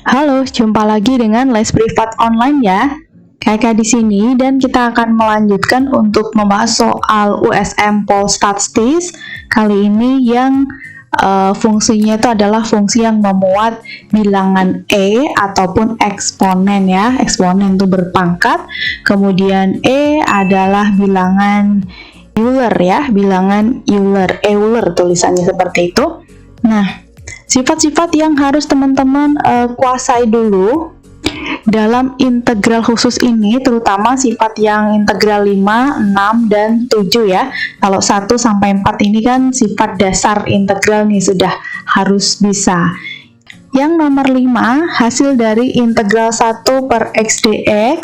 Halo, jumpa lagi dengan les privat online ya. Kakak di sini dan kita akan melanjutkan untuk membahas soal USM Polstatistik. Kali ini yang fungsinya itu adalah fungsi yang memuat bilangan E ataupun eksponen ya. Eksponen itu berpangkat, kemudian E adalah bilangan Euler ya, bilangan Euler tulisannya seperti itu. Nah, sifat-sifat yang harus teman-teman kuasai dulu dalam integral khusus ini, terutama sifat yang integral 5, 6, dan 7 ya. Kalau 1 sampai 4 ini kan sifat dasar integral nih, sudah harus bisa. Yang nomor 5, hasil dari integral 1 per x dx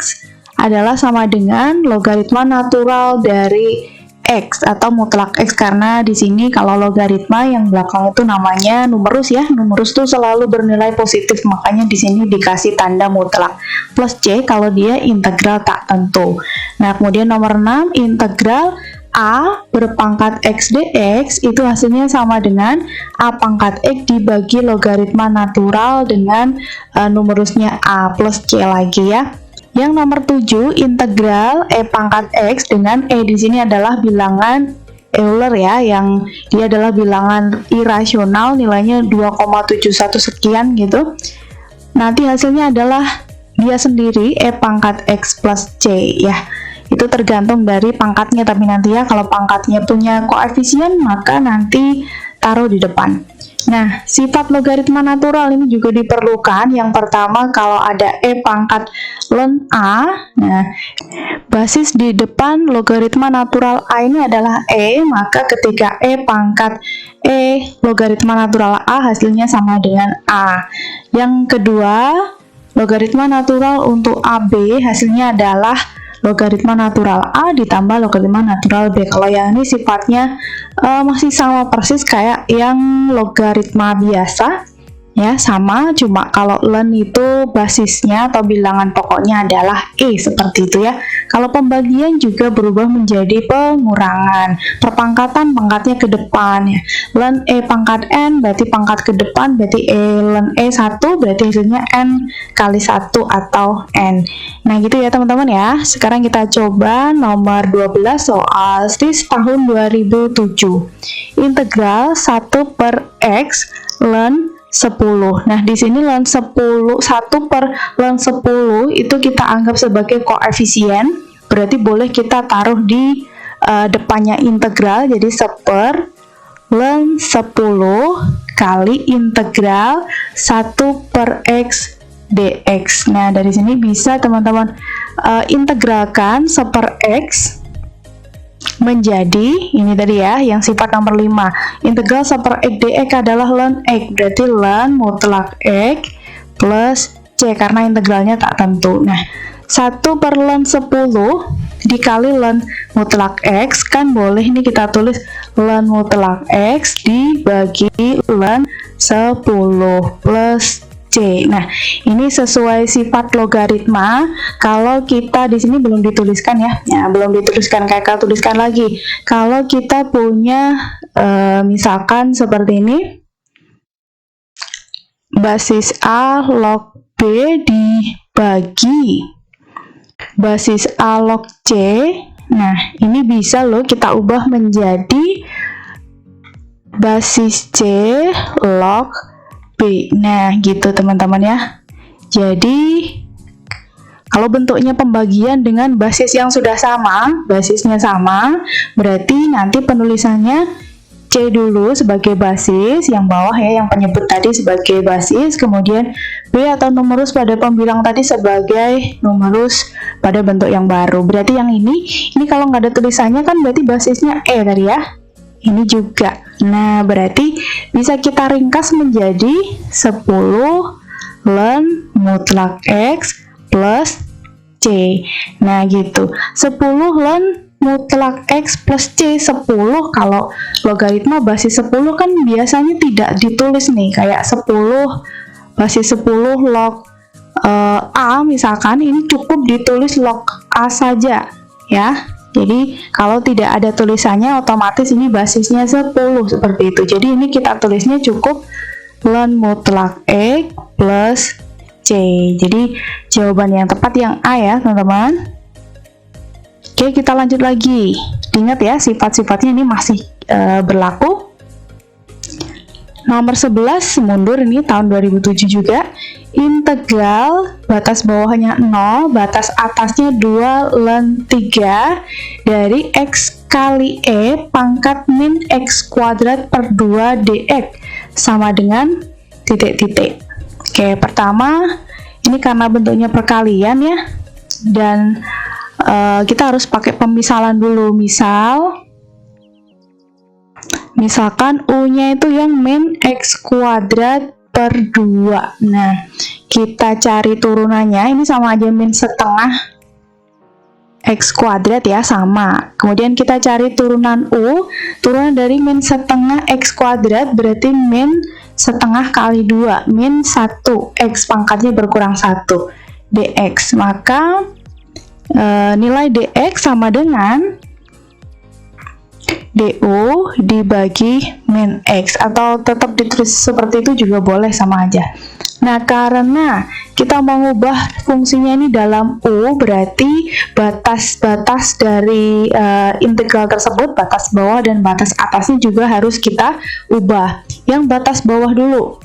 adalah sama dengan logaritma natural dari X atau mutlak X, karena di sini kalau logaritma yang belakang itu namanya numerus ya. Numerus itu selalu bernilai positif, makanya di sini dikasih tanda mutlak. Plus C kalau dia integral tak tentu. Nah, kemudian nomor 6, integral A berpangkat X dx itu hasilnya sama dengan A pangkat X dibagi logaritma natural dengan numerusnya A plus C lagi ya. Yang nomor 7, integral E pangkat X dengan E di sini adalah bilangan Euler ya, yang dia adalah bilangan irasional, nilainya 2,71 sekian gitu. Nanti hasilnya adalah dia sendiri E pangkat X plus C ya. Itu tergantung dari pangkatnya, tapi nanti ya kalau pangkatnya punya koefisien maka nanti taruh di depan. Nah, sifat logaritma natural ini juga diperlukan. Yang pertama, kalau ada E pangkat ln A, nah, basis di depan logaritma natural A ini adalah E, maka ketika E pangkat E logaritma natural A hasilnya sama dengan A. Yang kedua, logaritma natural untuk AB hasilnya adalah logaritma natural A ditambah logaritma natural B. Kalau yang ini sifatnya masih sama persis kayak yang logaritma biasa ya, sama, cuma kalau ln itu basisnya atau bilangan pokoknya adalah E, seperti itu ya. Kalau pembagian juga berubah menjadi pengurangan, perpangkatan pangkatnya ke depan ya. Ln E pangkat N berarti pangkat ke depan, berarti ln E 1 berarti hasilnya N kali 1 atau N. Nah gitu ya teman-teman ya. Sekarang kita coba nomor 12 soal STIS tahun 2007. Integral 1 per X ln 10. Nah, di sini ln 10, 1 per ln 10 itu kita anggap sebagai koefisien, berarti boleh kita taruh di depannya integral, jadi 1 per ln 10 kali integral 1 per X dx. Nah, dari sini bisa teman-teman integralkan 1 per X menjadi ini tadi ya, yang sifat nomor 5. Integral 1 per X dx adalah ln X, berarti ln mutlak X plus C karena integralnya tak tentu. Nah, 1 per ln 10 dikali ln mutlak X, kan boleh ini kita tulis ln mutlak X dibagi ln 10 plus C. Nah, ini sesuai sifat logaritma. Kalau kita di sini belum dituliskan ya, belum dituliskan, kakak tuliskan lagi. Kalau kita punya misalkan seperti ini, basis A log B dibagi basis A log C. Nah, ini bisa loh kita ubah menjadi basis C log B. Nah, gitu teman-teman ya. Jadi, kalau bentuknya pembagian dengan basis yang sudah sama, basisnya sama, berarti nanti penulisannya C dulu sebagai basis, yang bawah ya, yang penyebut tadi sebagai basis, kemudian B atau numerus pada pembilang tadi sebagai numerus pada bentuk yang baru. Berarti yang ini kalau nggak ada tulisannya kan berarti basisnya E tadi ya. Ini juga. Nah, berarti bisa kita ringkas menjadi 10 ln mutlak X plus C. Nah, gitu. 10 ln mutlak X plus C. 10 kalau logaritma basis 10 kan biasanya tidak ditulis nih, kayak 10 basis 10 log A misalkan, ini cukup ditulis log A saja ya. Jadi kalau tidak ada tulisannya otomatis ini basisnya 10 seperti itu. Jadi ini kita tulisnya cukup ln mutlak X plus C. Jadi jawaban yang tepat yang A ya teman-teman. Oke, kita lanjut lagi. Ingat ya, sifat-sifatnya ini masih berlaku. Nomor 11 mundur, ini tahun 2007 juga. Integral batas bawahnya 0, batas atasnya 2 ln 3 dari X kali E pangkat min X kuadrat per 2 dx sama dengan titik-titik. Oke, pertama ini karena bentuknya perkalian ya, dan kita harus pakai pemisalan dulu. Misalkan U-nya itu yang min X kuadrat per 2. Nah, kita cari turunannya, ini sama aja min setengah X kuadrat ya, sama. Kemudian kita cari turunan U, turunan dari min setengah X kuadrat berarti min setengah kali 2, min 1, X pangkatnya berkurang 1, dx. Maka nilai dx sama dengan du dibagi min x, atau tetap ditulis seperti itu juga boleh, sama aja. Nah, karena kita mengubah fungsinya ini dalam U, berarti batas-batas dari integral tersebut, batas bawah dan batas atasnya juga harus kita ubah. Yang batas bawah dulu.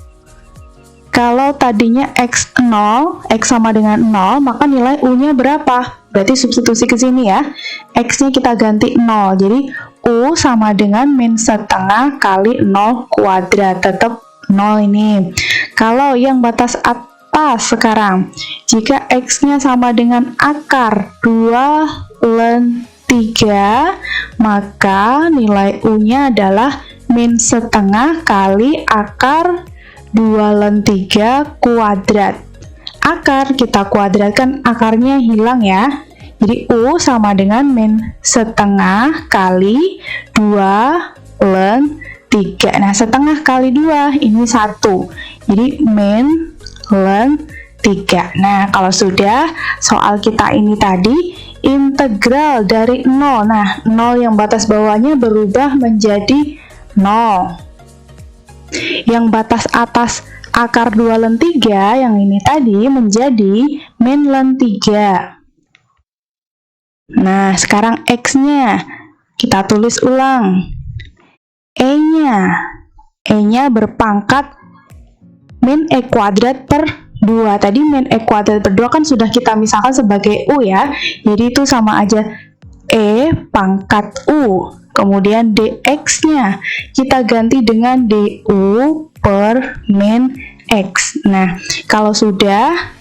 Kalau tadinya X 0, X sama dengan 0, maka nilai U-nya berapa? Berarti substitusi ke sini ya. X-nya kita ganti 0. Jadi U sama dengan min setengah kali 0 kuadrat. Tetap 0 ini. Kalau yang batas atas sekarang, jika X-nya sama dengan akar 2 ln 3, maka nilai U-nya adalah min setengah kali akar 2 ln 3 kuadrat. Akar kita kuadratkan, akarnya hilang ya. Jadi U sama dengan min setengah kali 2 ln 3. Nah, setengah kali 2 ini 1. Jadi min ln 3. Nah, kalau sudah, soal kita ini tadi integral dari 0. Nah, 0 yang batas bawahnya berubah menjadi 0. Yang batas atas akar 2 ln 3 yang ini tadi menjadi min ln 3. Nah, sekarang X-nya kita tulis ulang. E-nya berpangkat min E kuadrat per 2. Tadi min E kuadrat per 2 kan sudah kita misalkan sebagai U ya. Jadi itu sama aja E pangkat U. Kemudian dx-nya kita ganti dengan du per min x. Nah, kalau sudah,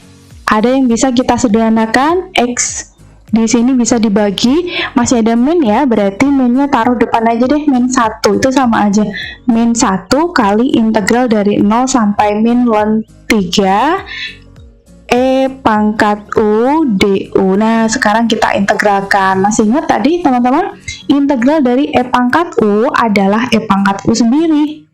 ada yang bisa kita sederhanakan. X di sini bisa dibagi, masih ada min ya, berarti minnya taruh depan aja deh, min 1. Itu sama aja, min 1 kali integral dari 0 sampai min ln 3 E pangkat U du. Nah, sekarang kita integralkan. Masih ingat tadi teman-teman, integral dari E pangkat U adalah E pangkat U sendiri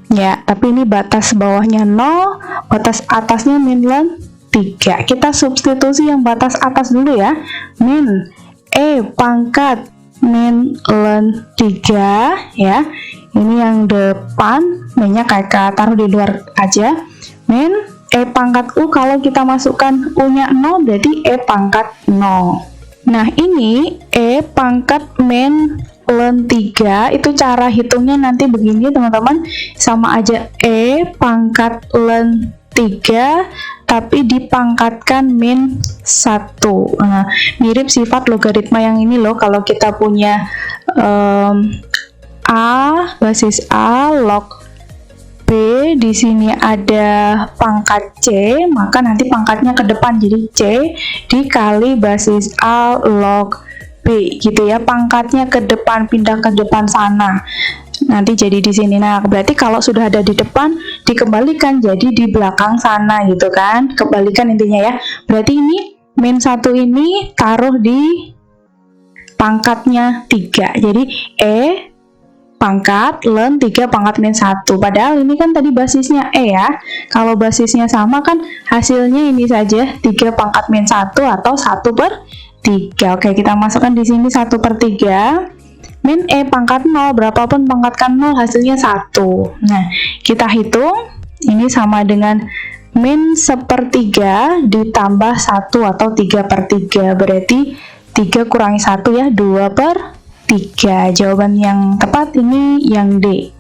ya, tapi ini batas bawahnya 0, batas atasnya min ln 3. Kita substitusi yang batas atas dulu ya, min E pangkat min ln 3 ya, ini yang depan, minnya kayak taruh di luar aja, min E pangkat U, kalau kita masukkan U-nya 0 berarti E pangkat 0. Nah, ini E pangkat min ln 3, itu cara hitungnya nanti begini teman-teman, sama aja E pangkat ln 3 tapi dipangkatkan min 1. Nah, mirip sifat logaritma yang ini loh, kalau kita punya A, basis A, log B, di sini ada pangkat C, maka nanti pangkatnya ke depan jadi C dikali basis A log B gitu ya, pangkatnya ke depan, pindah ke depan sana. Nanti jadi di sini. Nah, berarti kalau sudah ada di depan dikembalikan jadi di belakang sana gitu kan. Kebalikan intinya ya. Berarti ini min 1 ini taruh di pangkatnya 3. Jadi E pangkat ln 3 pangkat min 1. Padahal ini kan tadi basisnya E ya. Kalau basisnya sama kan hasilnya ini saja, 3 pangkat min 1 atau 1 per 3. Oke, kita masukkan di sini 1 per 3. Min E pangkat 0, berapapun pangkat kan 0 hasilnya 1. Nah, kita hitung. Ini sama dengan min sepertiga ditambah 1 atau 3/3, berarti 3 kurangi 1 ya, 2/3. Jawaban yang tepat ini yang D.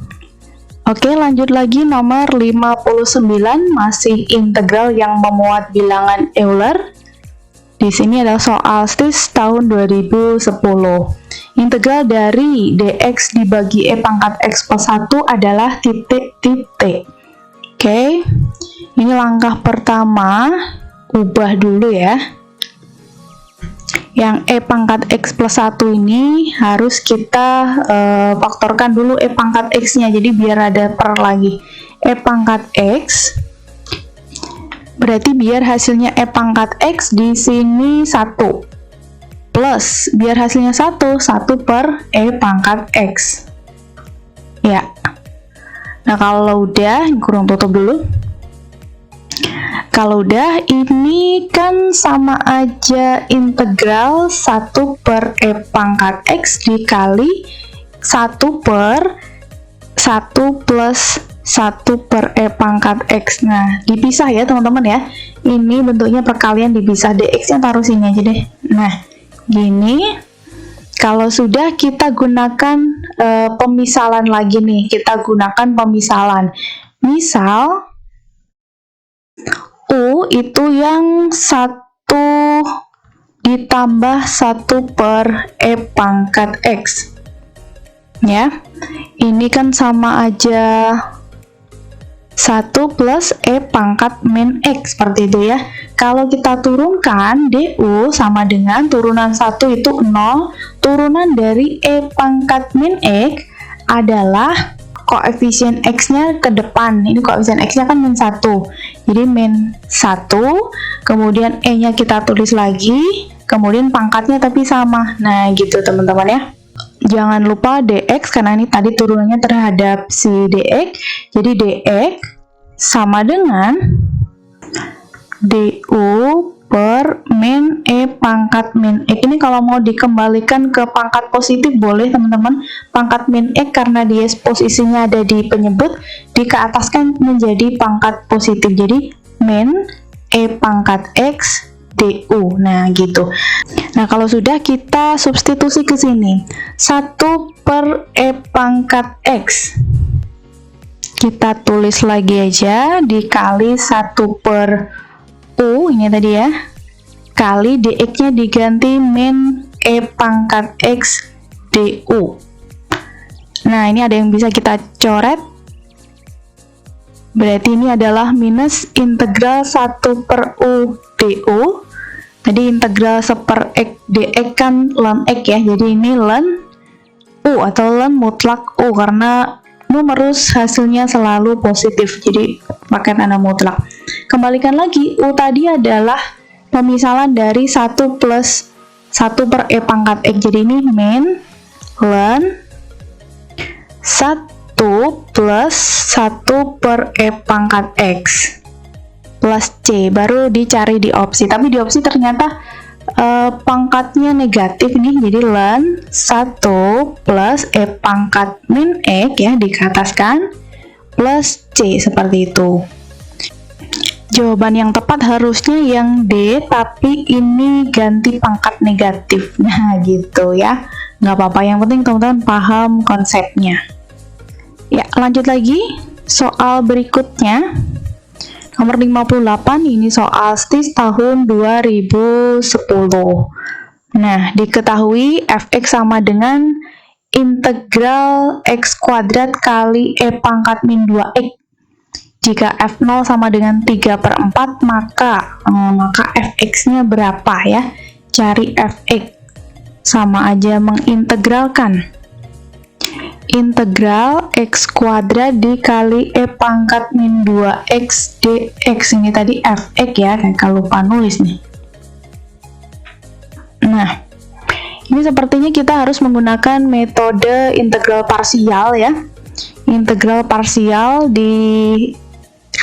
Oke, lanjut lagi nomor 59, masih integral yang memuat bilangan Euler. Di sini adalah soal STIS tahun 2010. Integral dari dx dibagi e pangkat x plus 1 adalah titik-titik. Oke, ini langkah pertama, ubah dulu ya. Yang e pangkat x plus 1 ini harus kita faktorkan dulu e pangkat x-nya, jadi biar ada per lagi. E pangkat x, berarti biar hasilnya e pangkat x di sini 1. Plus, biar hasilnya 1 per e pangkat x. Ya. Nah, kalau udah, kurang tutup dulu. Kalau udah, ini kan sama aja integral 1 per e pangkat x dikali 1 per 1 plus 1 per e pangkat x. Nah, dipisah ya teman-teman ya. Ini bentuknya perkalian dipisah, dx-nya taruh sini aja deh. Nah, gini. Kalau sudah, kita gunakan pemisalan lagi nih. Kita gunakan pemisalan. Misal, U itu yang 1 ditambah 1 per E pangkat X. Ya, ini kan sama aja 1 plus E pangkat min X, seperti itu ya. Kalau kita turunkan, DU sama dengan turunan 1 itu 0, turunan dari E pangkat min X adalah koefisien X-nya ke depan. Ini koefisien X-nya kan min 1, jadi min 1, kemudian E-nya kita tulis lagi, kemudian pangkatnya tapi sama. Nah, gitu teman-teman ya. Jangan lupa dx, karena ini tadi turunannya terhadap si dx, jadi dx sama dengan du per min E pangkat min X. Ini kalau mau dikembalikan ke pangkat positif boleh teman-teman. Pangkat min X karena dia posisinya ada di penyebut, dikeataskan menjadi pangkat positif. Jadi min E pangkat X du. Nah, gitu. Nah, kalau sudah, kita substitusi ke sini. 1 per E pangkat X. Kita tulis lagi aja, dikali 1 per U, ini tadi ya, kali dx-nya diganti min E pangkat X du. Nah, ini ada yang bisa kita coret. Berarti ini adalah minus integral 1 per U du. Tadi integral 1 per X dx kan ln X ya, jadi ini ln U atau ln mutlak U, karena numerus hasilnya selalu positif, jadi pakai tanda mutlak. Kembalikan lagi, U tadi adalah pemisalan dari 1 plus 1 per E pangkat X, jadi ini min ln 1 plus 1 per E pangkat X plus C, baru dicari di opsi. Tapi di opsi ternyata pangkatnya negatif nih, jadi ln 1 plus E pangkat min X ya, dikataskan plus C, seperti itu. Jawaban yang tepat harusnya yang D, tapi ini ganti pangkat negatif. Nah, gitu ya. Nggak apa-apa, yang penting teman-teman paham konsepnya. Ya, lanjut lagi. Soal berikutnya. Nomor 58, ini soal STIS tahun 2010. Nah, diketahui fx sama dengan integral x kuadrat kali E pangkat min 2x. Jika f0 sama dengan 3/4, maka fx-nya berapa ya? Cari fx. Sama aja mengintegralkan. Integral x kuadrat dikali E pangkat min 2x dx. Ini tadi fx ya, kakak lupa nulis nih. Nah, ini sepertinya kita harus menggunakan metode integral parsial ya. Integral parsial di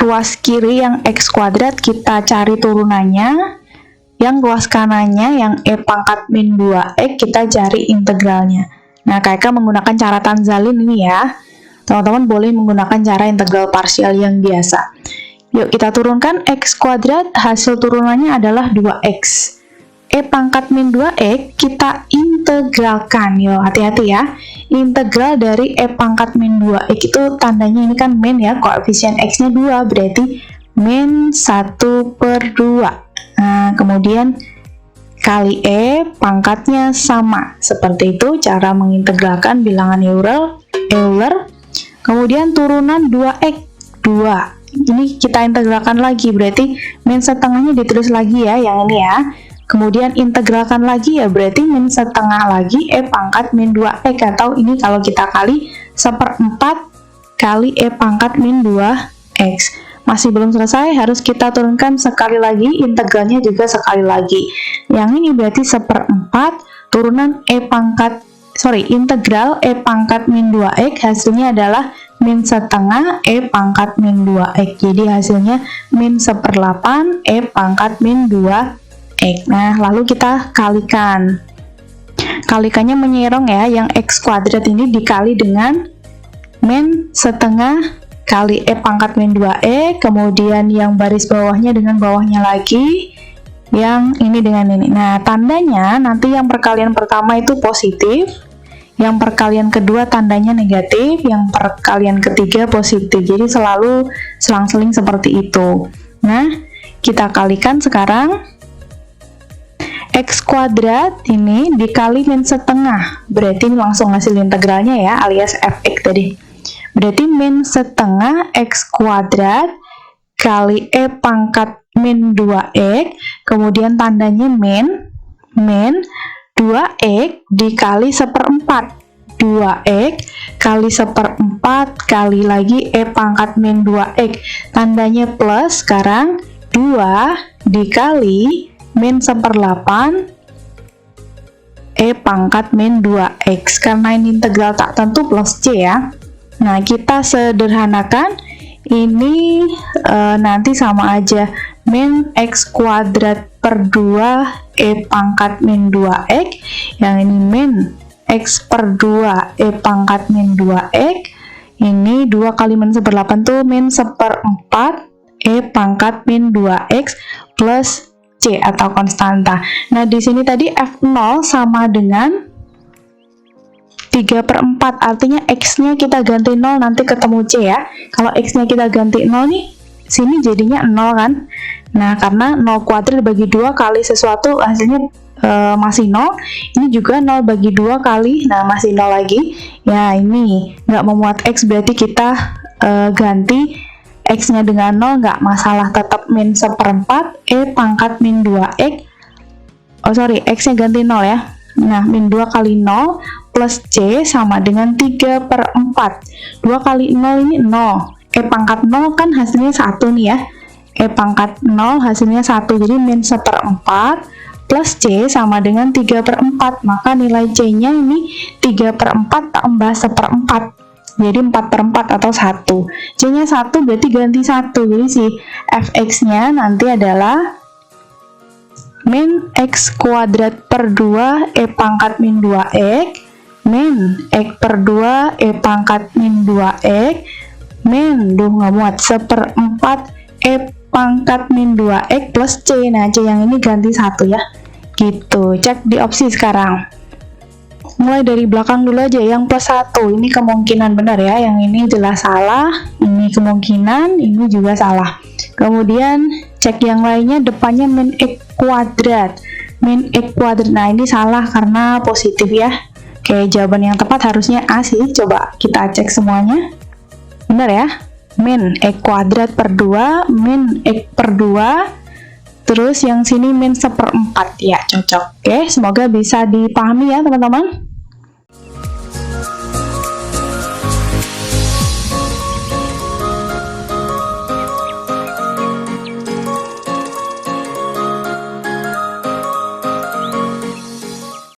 ruas kiri yang x kuadrat kita cari turunannya, yang ruas kanannya yang E pangkat min 2x kita cari integralnya. Nah, kakak menggunakan cara Tanzalin ini ya. Teman-teman boleh menggunakan cara integral parsial yang biasa. Yuk kita turunkan X kuadrat, hasil turunannya adalah 2X. E pangkat min 2X kita integralkan. Yuk, hati-hati ya. Integral dari E pangkat min 2X itu tandanya ini kan min ya, koefisien X-nya 2, berarti min 1/2. Nah, kemudian kali E pangkatnya sama. Seperti itu cara mengintegralkan bilangan Euler. Kemudian turunan 2X, 2. Ini kita integralkan lagi, berarti min setengahnya ditulis lagi ya, yang ini ya. Kemudian integralkan lagi ya, berarti min setengah lagi E pangkat min 2X, atau ini kalau kita kali 1/4 kali E pangkat min 2X. Masih belum selesai, harus kita turunkan sekali lagi, integralnya juga sekali lagi. Yang ini berarti 1/4 turunan integral E pangkat min 2X, hasilnya adalah min setengah E pangkat min 2X. Jadi hasilnya min 1/8 E pangkat min 2X. Nah, lalu kita kalikan. Kalikannya menyerong ya, yang X kuadrat ini dikali dengan min setengah kali E pangkat min 2X, kemudian yang baris bawahnya dengan bawahnya lagi, yang ini dengan ini. Nah, tandanya nanti yang perkalian pertama itu positif, yang perkalian kedua tandanya negatif, yang perkalian ketiga positif. Jadi selalu selang-seling seperti itu. Nah, kita kalikan sekarang. X kuadrat ini dikali min setengah, berarti langsung hasil integralnya ya, alias fx tadi. Berarti min setengah X kuadrat kali E pangkat min 2X, kemudian tandanya min 2X dikali 1/4. 2X kali 1/4 kali lagi E pangkat min 2X, tandanya plus, sekarang 2 dikali min 1/8 E pangkat min 2X. Karena ini integral tak tentu plus C ya. Nah, kita sederhanakan, ini nanti sama aja, min X kuadrat per 2 E pangkat min 2X, yang ini min X per 2 E pangkat min 2X, ini 2 kali min 1/8 tuh min 1/4 E pangkat min 2X plus C atau konstanta. Nah, di sini tadi F0 sama dengan 3/4, artinya X-nya kita ganti 0, nanti ketemu C ya. Kalau X-nya kita ganti 0 nih, sini jadinya 0 kan. Nah, karena 0 kuadrat bagi 2 kali sesuatu hasilnya masih 0, ini juga 0 bagi 2 kali, nah masih 0 lagi. Ya, ini nggak memuat X, berarti kita ganti X-nya dengan 0, nggak masalah, tetap min 1/4 E pangkat min 2X. X-nya ganti 0 ya. Nah, min 2 kali 0 plus C sama dengan 3/4. 2 kali 0 ini 0. E pangkat 0 kan hasilnya 1 nih ya. E pangkat 0 hasilnya 1, jadi min 1/4 plus C sama dengan 3/4. Maka nilai C-nya ini 3/4 tambah 1/4. Jadi 4/4 atau 1. C-nya 1 berarti ganti 1. Jadi si fx-nya nanti adalah min X kuadrat per 2 E pangkat min 2X min X per 2 E pangkat min 2X min, nggak muat, 1/4 E pangkat min 2X plus C. Nah, C yang ini ganti 1 ya. Gitu, cek di opsi sekarang. Mulai dari belakang dulu aja, yang plus 1 ini kemungkinan benar ya, yang ini jelas salah, ini kemungkinan, ini juga salah. Kemudian cek yang lainnya, depannya min X kuadrat. Min X kuadrat, nah ini salah karena positif ya. Oke, jawaban yang tepat harusnya A sih. Coba kita cek semuanya. Benar ya? Min X kuadrat per 2, min X per 2, terus yang sini min 1/4 ya, cocok. Oke, semoga bisa dipahami ya teman-teman.